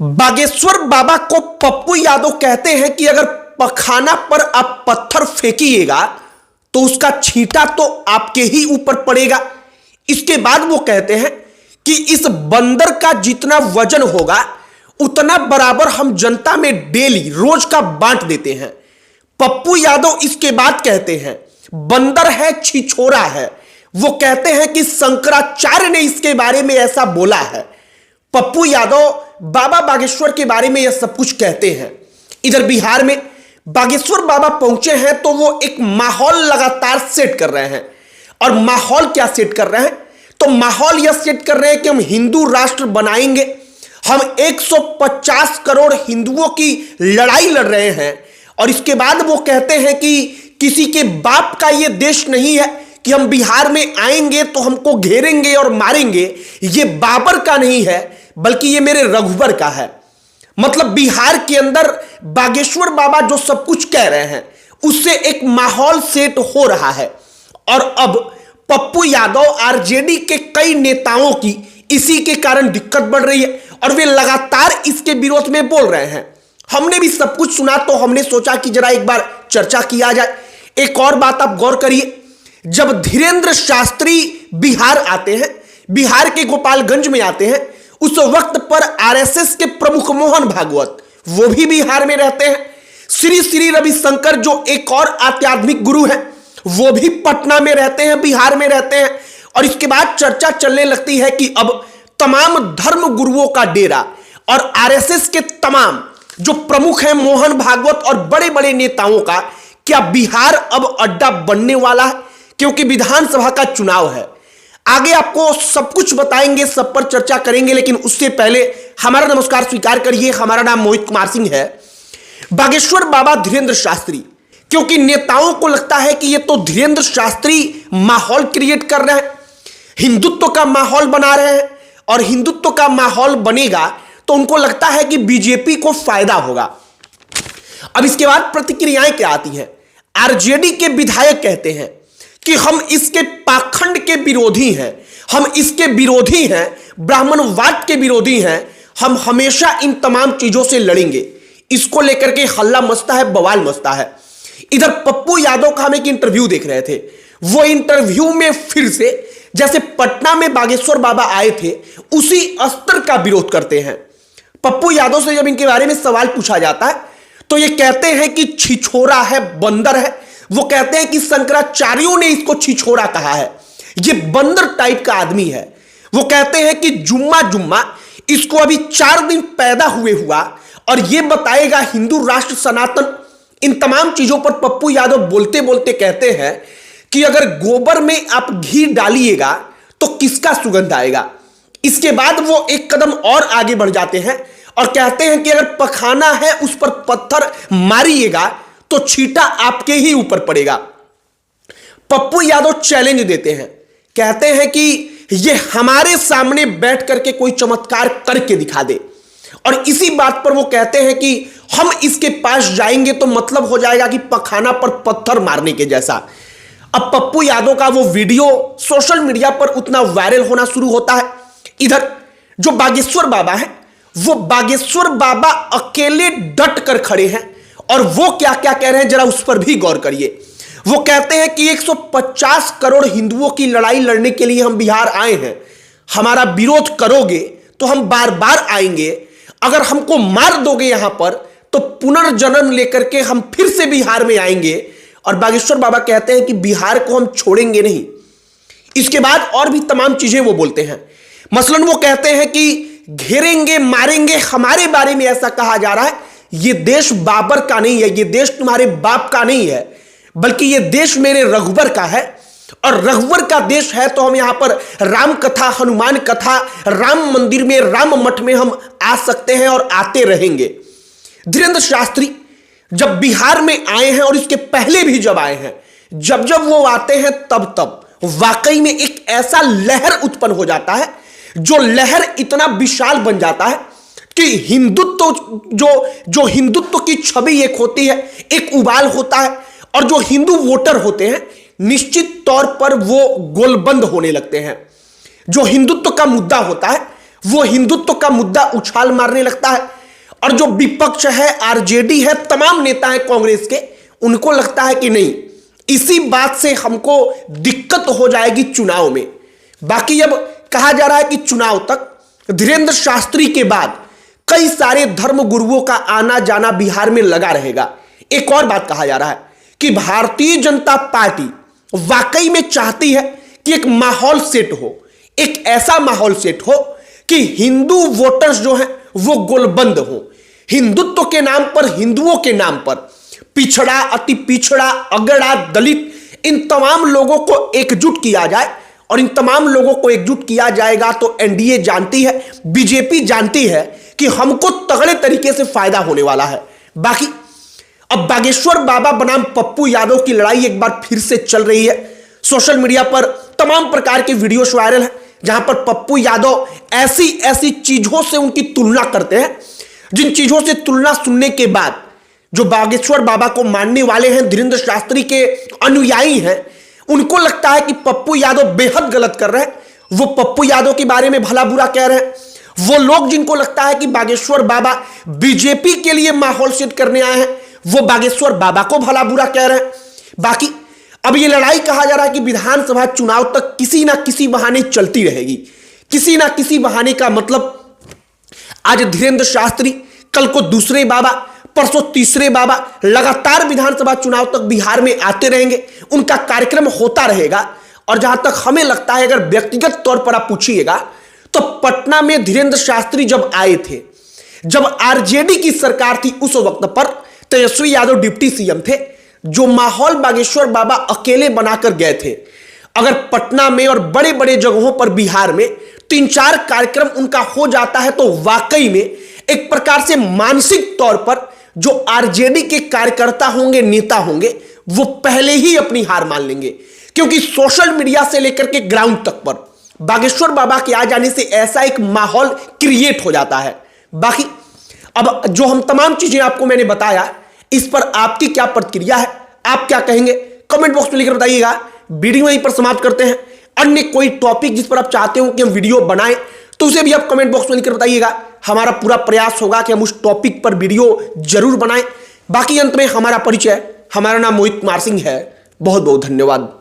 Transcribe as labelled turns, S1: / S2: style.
S1: बागेश्वर बाबा को पप्पू यादव कहते हैं कि अगर पखाना पर आप पत्थर फेंकिएगा तो उसका छींटा तो आपके ही ऊपर पड़ेगा। इसके बाद वो कहते हैं कि इस बंदर का जितना वजन होगा उतना बराबर हम जनता में डेली रोज का बांट देते हैं। पप्पू यादव इसके बाद कहते हैं बंदर है, छिछोरा है। वो कहते हैं कि शंकराचार्य ने इसके बारे में ऐसा बोला है। पप्पू यादव बाबा बागेश्वर के बारे में यह सब कुछ कहते हैं। इधर बिहार में बागेश्वर बाबा पहुंचे हैं तो वो एक माहौल लगातार सेट कर रहे हैं। और माहौल क्या सेट कर रहे हैं? तो माहौल यह सेट कर रहे हैं कि हम हिंदू राष्ट्र बनाएंगे, हम 150 करोड़ हिंदुओं की लड़ाई लड़ रहे हैं। और इसके बाद वो कहते हैं कि किसी के बाप का यह देश नहीं है कि हम बिहार में आएंगे तो हमको घेरेंगे और मारेंगे। ये बाबर का नहीं है बल्कि ये मेरे रघुवर का है। मतलब बिहार के अंदर बागेश्वर बाबा जो सब कुछ कह रहे हैं उससे एक माहौल सेट हो रहा है। और अब पप्पू यादव आरजेडी के कई नेताओं की इसी के कारण दिक्कत बढ़ रही है और वे लगातार इसके विरोध में बोल रहे हैं। हमने भी सब कुछ सुना तो हमने सोचा कि जरा एक बार चर्चा किया जाए। एक और बात आप गौर करिए, जब धीरेन्द्र शास्त्री बिहार आते हैं, बिहार के गोपालगंज में आते हैं, उस वक्त पर आरएसएस के प्रमुख मोहन भागवत वो भी बिहार में रहते हैं। श्री श्री रविशंकर जो एक और आध्यात्मिक गुरु हैं वो भी पटना में रहते हैं, बिहार में रहते हैं। और इसके बाद चर्चा चलने लगती है कि अब तमाम धर्म गुरुओं का डेरा और आरएसएस के तमाम जो प्रमुख हैं मोहन भागवत और बड़े बड़े नेताओं का क्या बिहार अब अड्डा बनने वाला है? क्योंकि विधानसभा का चुनाव है। आगे आपको सब कुछ बताएंगे, सब पर चर्चा करेंगे, लेकिन उससे पहले हमारा नमस्कार स्वीकार करिए। हमारा नाम मोहित कुमार सिंह है। बागेश्वर बाबा धीरेन्द्र शास्त्री, क्योंकि नेताओं को लगता है कि ये तो धीरेन्द्र शास्त्री माहौल क्रिएट कर रहे हैं, हिंदुत्व का माहौल बना रहे हैं। और हिंदुत्व का माहौल बनेगा तो उनको लगता है कि बीजेपी को फायदा होगा। अब इसके बाद प्रतिक्रियाएं क्या आती हैं? आरजेडी के विधायक कहते हैं कि हम इसके पाखंड के विरोधी हैं, हम इसके विरोधी हैं, ब्राह्मणवाद के विरोधी हैं, हम हमेशा इन तमाम चीजों से लड़ेंगे। इसको लेकर के हल्ला मचता है, बवाल मचता है। इधर पप्पू यादव का हम एक इंटरव्यू देख रहे थे। वो इंटरव्यू में फिर से जैसे पटना में बागेश्वर बाबा आए थे उसी स्तर का विरोध करते हैं। पप्पू यादव से जब इनके बारे में सवाल पूछा जाता है तो ये कहते हैं कि छिछोरा है, बंदर है। वो कहते हैं कि शंकराचार्यों ने इसको छिछोरा कहा है, ये बंदर टाइप का आदमी है। वो कहते हैं कि जुम्मा जुम्मा इसको अभी 4 दिन पैदा हुए हुआ और ये बताएगा हिंदू राष्ट्र सनातन। इन तमाम चीजों पर पप्पू यादव बोलते बोलते कहते हैं कि अगर गोबर में आप घी डालिएगा तो किसका सुगंध आएगा। इसके बाद वो एक कदम और आगे बढ़ जाते हैं और कहते हैं कि अगर पखाना है उस पर पत्थर मारिएगा तो छींटा आपके ही ऊपर पड़ेगा। पप्पू यादव चैलेंज देते हैं, कहते हैं कि ये हमारे सामने बैठ करके कोई चमत्कार करके दिखा दे। और इसी बात पर वो कहते हैं कि हम इसके पास जाएंगे तो मतलब हो जाएगा कि पखाना पर पत्थर मारने के जैसा। अब पप्पू यादव का वो वीडियो सोशल मीडिया पर उतना वायरल होना शुरू होता है। इधर जो बागेश्वर बाबा है वो बागेश्वर बाबा अकेले डट कर खड़े हैं और वो क्या क्या कह रहे हैं जरा उस पर भी गौर करिए। वो कहते हैं कि 150 करोड़ हिंदुओं की लड़ाई लड़ने के लिए हम बिहार आए हैं, हमारा विरोध करोगे तो हम बार बार आएंगे, अगर हमको मार दोगे यहां पर तो पुनर्जन्म लेकर के हम फिर से बिहार में आएंगे। और बागेश्वर बाबा कहते हैं कि बिहार को हम छोड़ेंगे नहीं। इसके बाद और भी तमाम चीजें वो बोलते हैं। मसलन वो कहते हैं कि घेरेंगे, मारेंगे, हमारे बारे में ऐसा कहा जा रहा है। ये देश बाबर का नहीं है, ये देश तुम्हारे बाप का नहीं है, बल्कि ये देश मेरे रघुवर का है। और रघुवर का देश है तो हम यहां पर राम कथा, हनुमान कथा, राम मंदिर में, राम मठ में हम आ सकते हैं और आते रहेंगे। धीरेन्द्र शास्त्री जब बिहार में आए हैं और इसके पहले भी जब आए हैं, जब जब वो आते हैं तब तब वाकई में एक ऐसा लहर उत्पन्न हो जाता है, जो लहर इतना विशाल बन जाता है कि हिंदुत्व जो हिंदुत्व की छवि एक होती है, एक उबाल होता है। और जो हिंदू वोटर होते हैं निश्चित तौर पर वो गोलबंद होने लगते हैं। जो हिंदुत्व का मुद्दा होता है वो हिंदुत्व का मुद्दा उछाल मारने लगता है। और जो विपक्ष है, आरजेडी है, तमाम नेता हैं कांग्रेस के, उनको लगता है कि नहीं, इसी बात से हमको दिक्कत हो जाएगी चुनाव में। बाकी अब कहा जा रहा है कि चुनाव तक धीरेन्द्र शास्त्री के बाद कई सारे धर्म गुरुओं का आना जाना बिहार में लगा रहेगा। एक और बात कहा जा रहा है कि भारतीय जनता पार्टी वाकई में चाहती है कि एक माहौल सेट हो, एक ऐसा माहौल सेट हो कि हिंदू वोटर्स जो हैं वो गोलबंद हो। हिंदुत्व के नाम पर, हिंदुओं के नाम पर पिछड़ा, अति पिछड़ा, अगड़ा, दलित, इन तमाम लोगों को एकजुट किया जाए। और इन तमाम लोगों को एकजुट किया जाएगा तो एनडीए जानती है, बीजेपी जानती है कि हमको तगड़े तरीके से फायदा होने वाला है। बाकी अब बागेश्वर बाबा बनाम पप्पू यादव की लड़ाई एक बार फिर से चल रही है। सोशल मीडिया पर तमाम प्रकार के वीडियोस वायरल हैं जहां पर पप्पू यादव ऐसी ऐसी चीजों से उनकी तुलना करते हैं, जिन चीजों से तुलना सुनने के बाद जो बागेश्वर बाबा को मानने वाले हैं, धीरेन्द्र शास्त्री के अनुयायी हैं, उनको लगता है कि पप्पू यादव बेहद गलत कर रहे हैं। वो पप्पू यादव के बारे में भला बुरा कह रहे हैं। वो लोग जिनको लगता है कि बागेश्वर बाबा बीजेपी के लिए माहौल सेट करने आए हैं, वो बागेश्वर बाबा को भला बुरा कह रहे हैं। बाकी अब ये लड़ाई कहा जा रहा है कि विधानसभा चुनाव तक किसी ना किसी बहाने चलती रहेगी। किसी ना किसी बहाने का मतलब आज धीरेन्द्र शास्त्री, कल को दूसरे बाबा, परसों तीसरे बाबा, लगातार विधानसभा चुनाव तक बिहार में आते रहेंगे, उनका कार्यक्रम होता रहेगा। और जहां तक हमें लगता है, अगर व्यक्तिगत तौर पर आप पूछिएगा तो पटना में धीरेन्द्र शास्त्री जब आए थे, जब आरजेडी की सरकार थी, उस वक्त पर तेजस्वी यादव डिप्टी सीएम थे, जो माहौल बागेश्वर बाबा अकेले बनाकर गए थे। अगर पटना में और बड़े बड़े जगहों पर बिहार में 3-4 कार्यक्रम उनका हो जाता है तो वाकई में एक प्रकार से मानसिक तौर पर जो आरजेडी के कार्यकर्ता होंगे, नेता होंगे, वो पहले ही अपनी हार मान लेंगे। क्योंकि सोशल मीडिया से लेकर के ग्राउंड तक पर बागेश्वर बाबा के आ जाने से ऐसा एक माहौल क्रिएट हो जाता है। बाकी अब जो हम तमाम चीजें आपको मैंने बताया, इस पर आपकी क्या प्रतिक्रिया है, आप क्या कहेंगे, कमेंट बॉक्स में लिखकर बताइएगा। वीडियो यहीं पर समाप्त करते हैं। अन्य कोई टॉपिक जिस पर आप चाहते हो कि हम वीडियो बनाएं तो उसे भी आप कमेंट बॉक्स में लिखकर बताइएगा। हमारा पूरा प्रयास होगा कि हम उस टॉपिक पर वीडियो जरूर बनाएं। बाकी अंत में हमारा परिचय, हमारा नाम मोहित कुमार सिंह है। बहुत बहुत धन्यवाद।